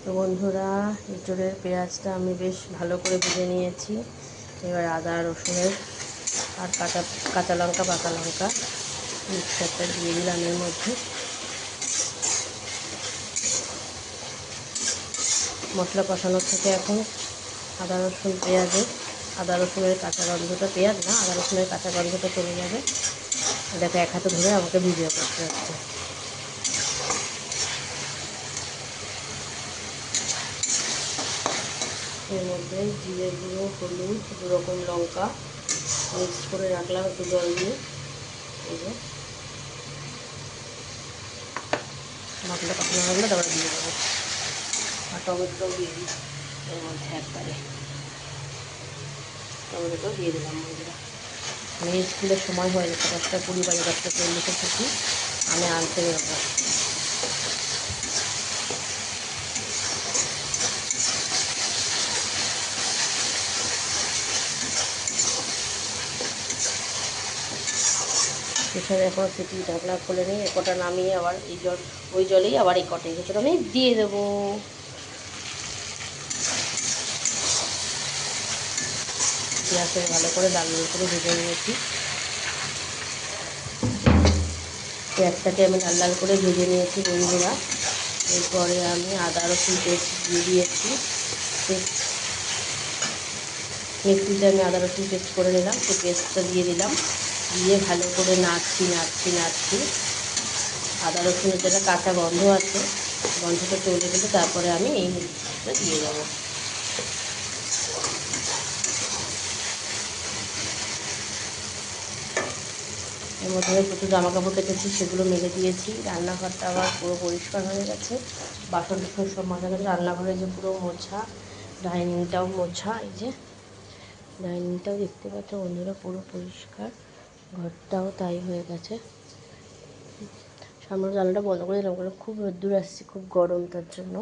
তো বন্ধুরা, এঁচোড়ের পেঁয়াজটা আমি বেশ ভালো করে ভেজে নিয়েছি। এবার আদা রসুনের আর কাঁচা লঙ্কা পাকা লঙ্কা মিক্সারটা দিয়ে দিলাম এর মধ্যে। মশলা কষানোর থেকে এখন আদা রসুন আদা রসুনের কাঁচা গন্ধটা, পেঁয়াজ না, আদা রসুনের কাঁচা গন্ধটা চলে যাবে। দেখো এক হাতে ধরে আমাকে ভিডিও করতে হচ্ছে। এর মধ্যে জিরে গুঁড়ো, হলুদ, 2 রকম লঙ্কা মিক্স করে রাখলাম একটু জল দিয়ে। এই যে মশলা কষানো হয়ে গেলে তারপরে দিয়ে দেবো। আর টমেটোটাও দিয়ে দিই এর মধ্যে একবারে। টমেটোটাও দিয়ে দিলাম বন্ধুরা। মেয়ের স্কুলের সময় হয়ে গেছে, 10:20 বাজে, 10:40 ছুটি। আমি আনতে বেরোবো। প্রেশারে এখনও সিটি ঢাকনা খুলে নিই। কটা নামিয়ে আবার ওই জলেই আবার এই কটা কিছুটা আমি দিয়ে দেবো। পেঁয়াজটা ভালো করে লাল লাল করে ভেজে নিয়েছি। পেঁয়াজটাকে আমি লাল লাল করে ভেজে নিয়েছি বন্ধুরা। এরপরে আমি আদা রসুন পেস্ট দিয়ে দিয়েছি। মিক্সিতে আমি আদা রসুন পেস্ট করে নিলাম, সেই পেস্টটা দিয়ে দিলাম। দিয়ে ভালো করে নাড়ছি। আদা রসুনের যেটা কাঁচা গন্ধ আছে, গন্ধটা চলে গেলে তারপরে আমি এই মিক্সটা দিয়ে দেবো। এর মধ্যে প্রচুর জামা কাপড় কেটেছি, সেগুলো মেলে দিয়েছি। রান্নাঘরটা আবার পুরো পরিষ্কার হয়ে গেছে, বাসন টাসন সব মাজা গেছে। রান্নাঘরে যে পুরো মোছা, ডাইনিংটাও মোছা। এই যে ডাইনিংটাও দেখতে পাচ্ছ বন্ধুরা পুরো পরিষ্কার, ঘরটাও তাই হয়ে গেছে। সামনে জানলাটা বন্ধ করে দিলাম, কারণ খুব রোদ্দুর আসছে, খুব গরম, তার জন্য।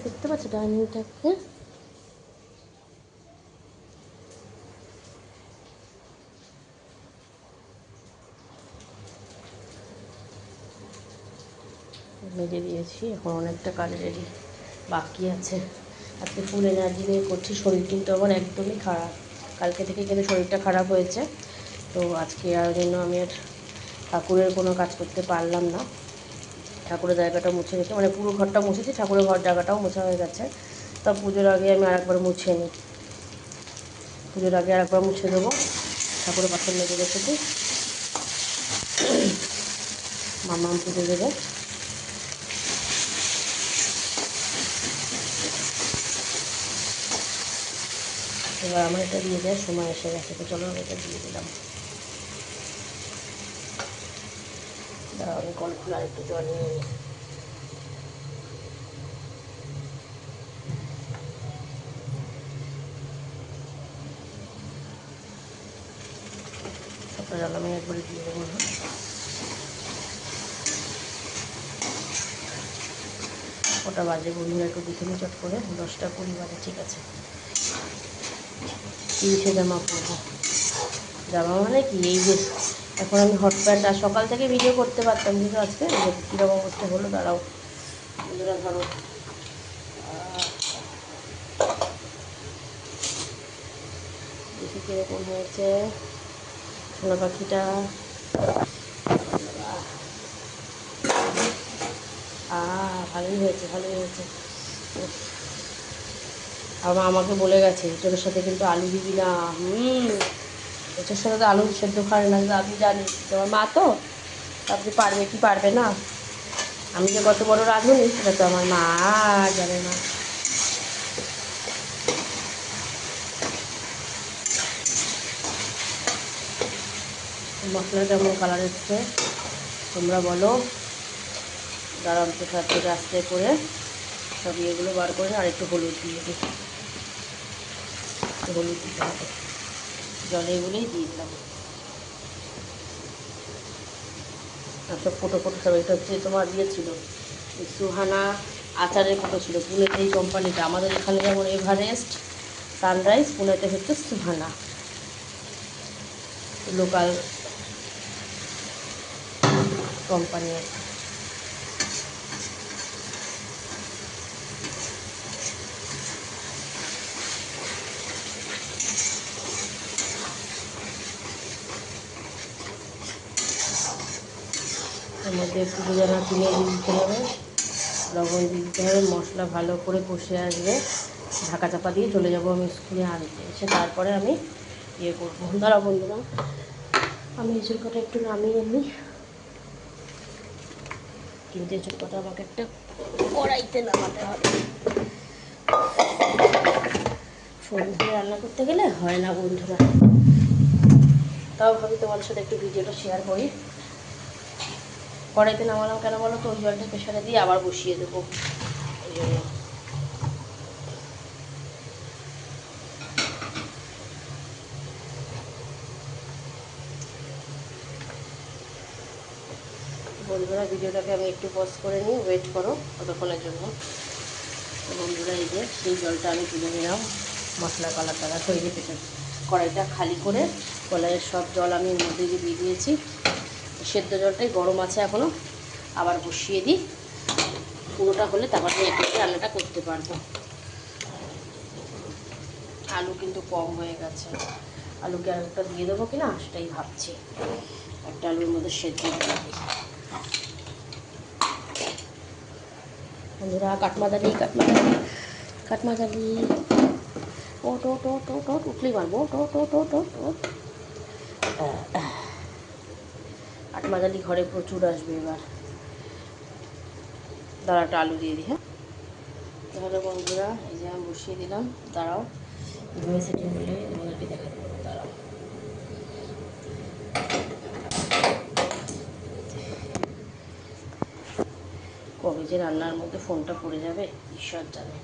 দেখতে পাচ্ছ ডাইনিংটাকে? মেজে দিয়েছি। এখন অনেকটা কাজ রেডি বাকি আছে। আজকে ফুল এনার্জি নিয়ে করছি। শরীর কিন্তু আমার একদমই খারাপ, কালকে থেকে কিন্তু শরীরটা খারাপ হয়েছে। তো আজকে আর জন্য আমি আর ঠাকুরের কোনো কাজ করতে পারলাম না। ঠাকুরের জায়গাটা মুছে রেখে, মানে পুরো ঘরটা মুছেছি, ঠাকুরের জায়গাটাও মোছা হয়ে গেছে। তা পুজোর আগে আমি আরেকবার মুছে নিই। পুজোর আগে আরেকবার মুছে দেবো। ঠাকুরের বাসন মেজে রেখেছি, মামা পুজো দেবে। এবার আমার এটা দিয়ে দেওয়ার সময় এসে গেছে, তো চলো আমি এটা দিয়ে দিলাম। আমি কল খুলে আরেকটু জল নিয়ে নিই। সবটা জল আমি একবারে দিয়ে দেবো না। ওটা বাজে বন্ধুরা, একটু দেখে নিই চট করে। 10:20 বাজে, ঠিক আছে। তিরিশে জামা পরবো। জামা মানে কি, এই যে এখন আমি হট প্যান্ট, আর সকাল থেকে ভিডিও করতে পারতাম, কিন্তু আজকে কীরকম অবস্থা হলো দাঁড়াও বন্ধুরা, ধরো দেখি কীরকম হয়েছে সোনা পাখিটা। ভালোই হয়েছে। আমার আমাকে বলে গেছে এঁচোড়ের সাথে কিন্তু আলু দিবি না। এঁচোড়ের সাথে তো আলু সেদ্ধ খায় না, কিন্তু আমি জানি তোমার মা, তো আপনি পারবে কি পারবে না। আমি যে কত বড় রাঁধুনি সেটা তো আমার মা জানে না। মশলা কেমন কালার এসছে তোমরা বলো। দাঁড়ান তো সাথে আস্তে করে সব ইয়েগুলো বার করে আর একটু হলুদ দিয়ে দিই। হলুদ দিতে হবে, জলে এগুলোই দিয়ে দিলাম। আর সব ফটো সব, এটা হচ্ছে তোমার দিয়েছিল সুহানা আচারের ফটো ছিল, পুনেতে এই কোম্পানিটা। আমাদের এখানে যেমন এভারেস্ট, সানরাইজ, পুনেতে হচ্ছে সুহানা, লোকাল কোম্পানি। একটু বুঝানা কিনে দিতে হবে, লবণ দিয়ে দিতে হবে, মশলা ভালো করে কষে আসবে, ঢাকা চাপা দিয়ে চলে যাবো আমি স্কুলে আনতে। এসে তারপরে আমি ইয়ে করবো। দাঁড়াও বন্ধুরা, আমি এঁচুড় কটা একটু নামিয়ে নিই, কিন্তু এঁচুড় কটা আমাকে একটা কড়াইতে নামাতে হবে। ফোন ধরে রান্না করতে গেলে হয় না বন্ধুরা, তাও ভাবি তোমাদের সাথে একটু ভিডিওটা শেয়ার করি। কড়াইতে নামালাম কেন বলো তো, ওই জলটা প্রেশারে দিয়ে আবার বসিয়ে দেবো, ওই জন্য। বন্ধুরা ভিডিওটাকে আমি একটু পজ করে নিই, ওয়েট করো ততক্ষণের জন্য। তো বন্ধুরা এই যে সেই জলটা আমি তুলে নিলাম, মশলা কলার টালা তৈরি পেটে কড়াইটা খালি করে কলাইয়ের সব জল আমি এর মধ্যে দিয়ে দিয়েছি। সেদ্ধ জলটাই গরম আছে এখনও, আবার বসিয়ে দিই। পুরোটা হলে তারপর আমি একটু রান্নাটা করতে পারবো। আলু কিন্তু কম হয়ে গেছে, আলুকে আর একটা দিয়ে দেবো কিনা সেটাই ভাবছি। একটা আলুর মধ্যে সেদ্ধ দিয়ে দিই। বন্ধুরা কাঠমাদালি কাঠমাদালি কাঠমাদালি, ও টো টো টো টো উঠলেই মারবো, টো টো টো টো টো। কাঠমাদালি ঘরে প্রচুর আসবে এবার। দাঁড়াটা আলু দিয়ে দিই। হ্যাঁ তাহলে বন্ধুরা এই যে আমি বসিয়ে দিলাম, দাঁড়াও ধুয়ে সেটি হলে তোমাদেরকে দেখা দেবো, দাঁড়াও। কবে যে রান্নার মধ্যে ফোনটা পড়ে যাবে ঈশ্বর জানে।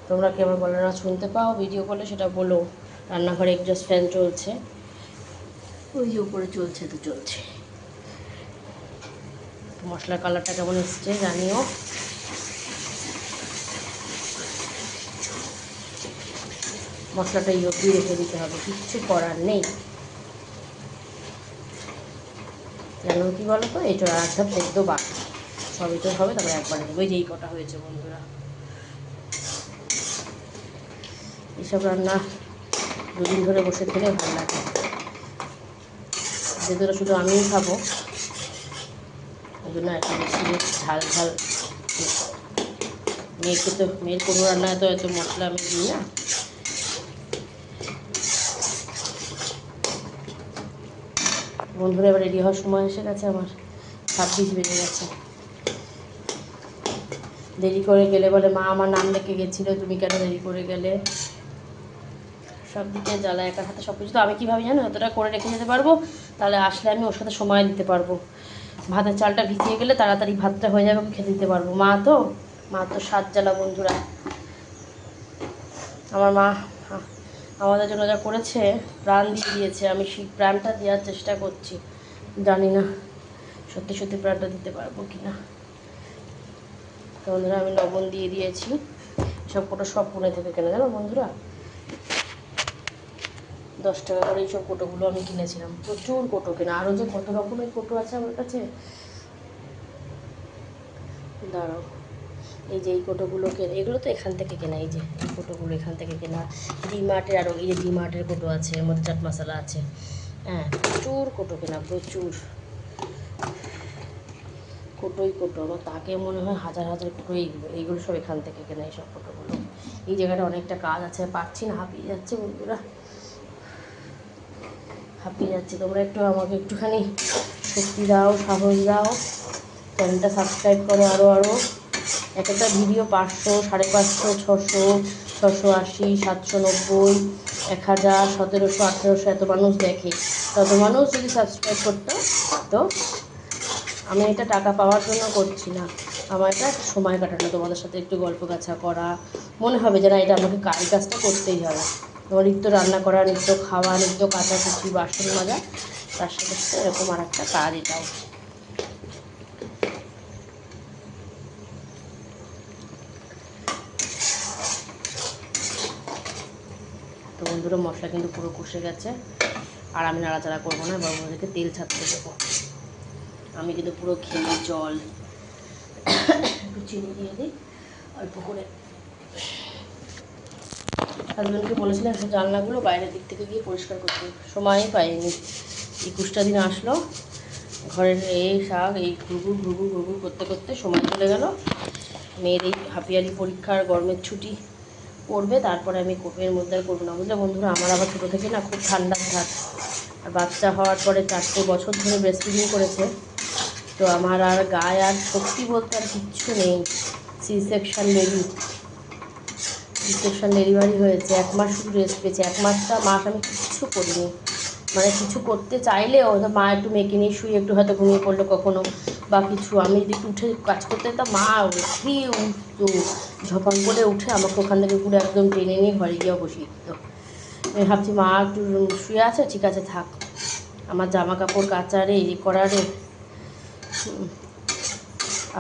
তোমরা কি আমার গলাটা শুনতে পাও ভিডিও করলে সেটা বলো। রান্নাঘরে এক্সস্ট ফ্যান চলছে, ওই যে উপরে চলছে তো চলছে। মশলার কালারটা কেমন এসছে জানিও। মশলাটা এই অবধি রেখে দিতে হবে, কিচ্ছু করার নেই। কেন কি বলো তো, এই চড়া একটা সেদ্ধ বাকি, সবই তো হবে, তারপরে একবারে দেবো। এই যে এই কটা হয়েছে বন্ধুরা। এইসব রান্না দুদিন ধরে বসে খেলে ভালো লাগে, যেগুলো শুধু আমিই খাবো ওই জন্য একটা বেশি ঝাল ঝাল। মেয়েকে তো, মেয়ের কোনো রান্নায় তো এত মশলা আমি দিই না। বন্ধুরা এবার রেডি হওয়ার সময় এসে গেছে আমার, 26 বেজে গেছে। দেরি করে গেলে বলে মা আমার নাম লেখে গেছিলো, তুমি কেন দেরি করে গেলে। সব দিকে জ্বালা, একার হাতে সব কিছু তো আমি কীভাবে জানো এতটা করে রেখে যেতে পারবো, তাহলে আসলে আমি ওর সাথে সময় দিতে পারবো। ভাতের চালটা ভিজিয়ে গেলে তাড়াতাড়ি ভাতটা হয়ে যাবে, খেতে দিতে পারবো। মা তো সাত জ্বালা বন্ধুরা। আমার মা আমাদের জন্য যা করেছে, প্রাণ দিয়ে দিয়েছে, আমি সেই প্রাণটা দেওয়ার চেষ্টা করছি। জানি না সত্যি সত্যি প্রাণটা দিতে পারবো কি না। তো বন্ধুরা আমি লবণ দিয়ে দিয়েছি, সব কোটো সব পুনে থেকে কেনা জানো বন্ধুরা, 10 টাকা করে এইসব কোটোগুলো আমি কিনেছিলাম। প্রচুর কোটো কেনা, আরও যে কত রকমের কোটো আছে আমার কাছে। দাঁড়াও, এই যে এই কোটোগুলো কেনা, এগুলো তো এখান থেকে কেনা, এই যে এই কোটোগুলো এখান থেকে কেনা। ডিমার্টের আরও এই যে ডিমার্টের কোটো আছে, এর মধ্যে চাট মশলা আছে। হ্যাঁ প্রচুর কোটো কেনা, প্রচুর কোটোই কোটো। আমার তাকে মনে হয় হাজার হাজার কোটো। এইগুলো সব এখান থেকে কেনা, এইসব কোটোগুলো। এই জায়গাটা অনেকটা কাজ আছে, পারছি না, হাঁপিয়ে যাচ্ছে বন্ধুরা, হাঁপিয়ে যাচ্ছে। তোমরা একটু আমাকে একটুখানি শক্তি দাও, সাহস দাও, চ্যানেলটা সাবস্ক্রাইব করো। আরও এক একটা ভিডিও 500, 550, 600, 680, 790, 1000, 1700, 1800 এত মানুষ দেখে। তত মানুষ যদি সাবস্ক্রাইব করতো, তো আমি এটা টাকা পাওয়ার জন্য করছি না, আমার এটা সময় কাটানো, তোমাদের সাথে একটু গল্প গাছা করা, মনে হবে যে না এটা আমাকে এই কাজটা করতেই হবে। তোমার নিত্য রান্না করা, নিত্য খাওয়া, নিত্য কাচাকুচি, বাসন মাজা, তার সাথে সাথে এরকম আর একটা কাজ এটাও। তো বন্ধুরা মশলা কিন্তু পুরো কষে গেছে, আর আমি নাড়াচাড়া করবো না, এবার ওদেরকে তেল ছাড়তে দেবো। আমি কিন্তু পুরো খেয়ে জল, একটু চিনি দিয়ে দিই অল্প করে। হাজব্যান্ডকে বলেছিলাম সব জানলাগুলো বাইরের দিক থেকে গিয়ে পরিষ্কার করতে, সময়ই পাইনি। 21টা দিন আসলো, ঘরের এই শাক এই ঘুরঘুর ঘুরঘুর ঘুরঘুর করতে করতে সময় চলে গেল। মেয়ের এই হাফিয়ালি পরীক্ষার গরমের ছুটি পড়বে, তারপরে আমি এর মধ্যে আর করবো না, বুঝলে বন্ধুরা। আমার আবার ছোটো থেকে না খুব ঠান্ডার ধাত, আর বাচ্চা হওয়ার পরে 4 বছর ধরে ব্রেস্ট ফিডিং করেছে, তো আমার আর গায়ে আর শক্তি বলতে আর কিচ্ছু নেই। সি সেকশন ডেলিভারি হয়েছে, 1 মাস শুধু রেস্ট পেয়েছে। 1 মাস আমি কিচ্ছু করিনি, মানে কিছু করতে চাইলেও মা একটু মেয়েকে নিয়ে শুয়ে একটু হয়তো ঘুমিয়ে পড়লো কখনো বা কিছু, আমি যদি একটু উঠে কাজ করতে যেতাম মা উঠেই উঠতো, ঝপাং করে উঠে আমাকে ওখান থেকে পুরো একদম টেনে নিয়ে ঘরে গিয়ে বসিয়ে দিত। আমি ভাবছি মা একটু শুয়ে আছে, ঠিক আছে থাক, আমার জামা কাপড় কাচারে এই করারে।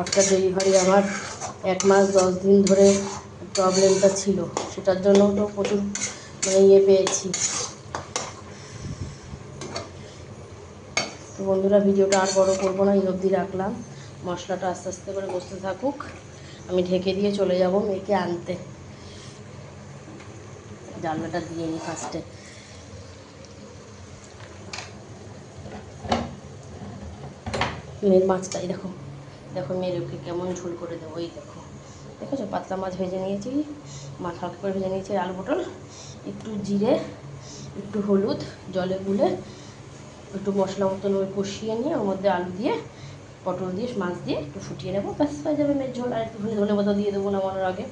আফটার ডেলিভারি আমার 1 মাস 10 দিন ধরে প্রবলেমটা ছিল, সেটার জন্য তো প্রচুর মানে পেয়েছি। তো বন্ধুরা, ভিডিওটা আর বড় করবো না, এই অবধি রাখলাম। মশলাটা আস্তে আস্তে করে বসতে থাকুক, আমি ঢেকে দিয়ে চলে যাব মেয়েকে আনতে। জানলাটা দিয়ে নিই ফার্স্টে। মেয়ের মাছটাই দেখো, মেয়ের ওকে কেমন ঝোল করে দেবো। এই দেখেছো পাতলা মাছ ভেজে নিয়েছি, মাছ হালকা করে ভেজে নিয়েছি, আলু পটল, একটু জিরে, একটু হলুদ জলে গুলে একটু মশলা মতন ওই কষিয়ে নিয়ে ওর মধ্যে আলু দিয়ে পটল দিয়ে মাছ দিয়ে একটু ফুটিয়ে নেবো, ব্যাস হয়ে যাবে মেয়ের ঝোল। আর একটু ধনে পাতা দিয়ে দেবো নামানোর আগে।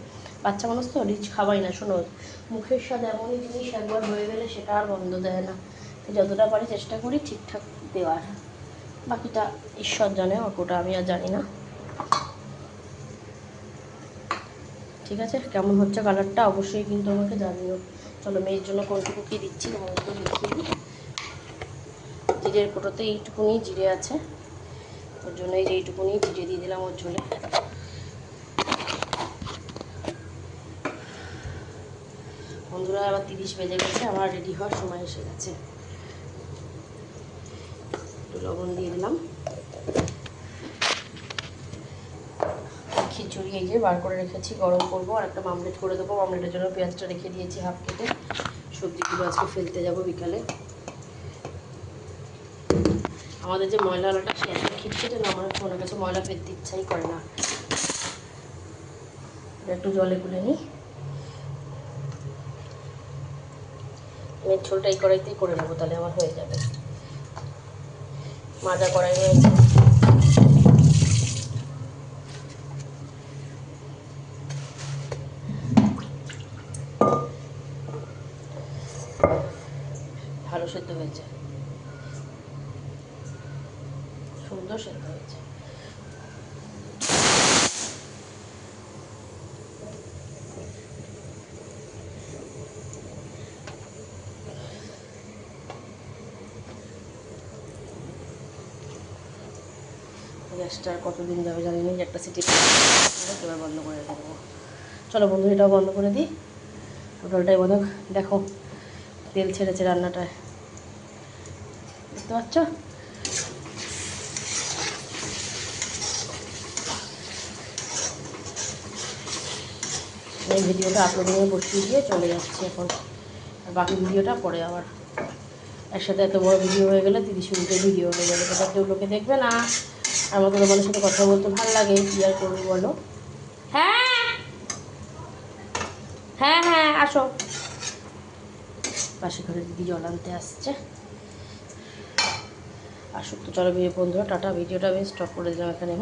বাচ্চা মানুষ তো রিচ খাবাই না, শোনো মুখের স্বাদ এমনই জিনিস, একবার হয়ে গেলে সেটা আর বন্ধ দেয় না। তো যতটা পারি চেষ্টা করি ঠিকঠাক দেওয়ার, বাকিটা ঈশ্বর জানে, ওটা আমি আর জানি না। ঠিক আছে, কেমন হচ্ছে কালারটা অবশ্যই কিন্তু আমাকে জানিও। চলো মেয়ের জন্য কোনটুকু কী দিচ্ছি তোমাকে দেখিয়ে দিই। জিরের কোটোতে এইটুকুনি জিরে আছে, ওর জন্য এই যে এইটুকুনি জিরে দিয়ে দিলাম ওর ঝোলে। বন্ধুরা আবার 30 বেজে গেছে, আমার রেডি হওয়ার সময় এসে গেছে। একটু লবণ দিয়ে দিলাম। খিচুড়ি এই যে বার করে রেখেছি, গরম করবো, আর একটা মামলেট করে দেবো। মামলেটের জন্য পেঁয়াজটা রেখে দিয়েছি হাফ কেটে। সবজিগুলো আজকে ফেলতে যাব বিকালে। আমাদের যে ময়লাটা সে এত খিটখিটে না, আমার মনে কাছে ময়লা ফেলতে ইচ্ছাই করে না। একটু জলে গুলে নিই। মেয়ের ঝোলটা এই কড়াইতেই করে নেবো, তাহলে আমার হয়ে যাবে। মাজা কড়াই রয়েছে, ভালো সেদ্ধ হয়েছে, সুন্দর সেদ্ধ হয়েছে। গ্যাসটা আর কতদিন যাবে জানি না, একটা সিটি এবার বন্ধ করে দেবো। চলো বন্ধু, এটাও বন্ধ করে দিই। পটলটাই বোধ দেখো তেল ছেড়েছে রান্নাটায়, বুঝতে পারছো? এই ভিডিওটা আপলোডিংয়ে বসিয়ে দিয়ে চলে যাচ্ছি এখন, আর বাকি ভিডিওটা পরে আবার। একসাথে এত বড় ভিডিও হয়ে গেলে 30 মিনিটের ভিডিও হয়ে যাবে, সেটা কেউ লোকে দেখবে না। আমার তো তোমাদের সাথে কথা বলতে ভালো লাগে, কী আর করবো বলো। হ্যাঁ হ্যাঁ হ্যাঁ আসো। পাশে ঘরে দিদি জল আনতে আসছে, আসুক তো। চলো বন্ধুরা টাটা, ভিডিওটা আমি স্টপ করে দিলাম এখানে।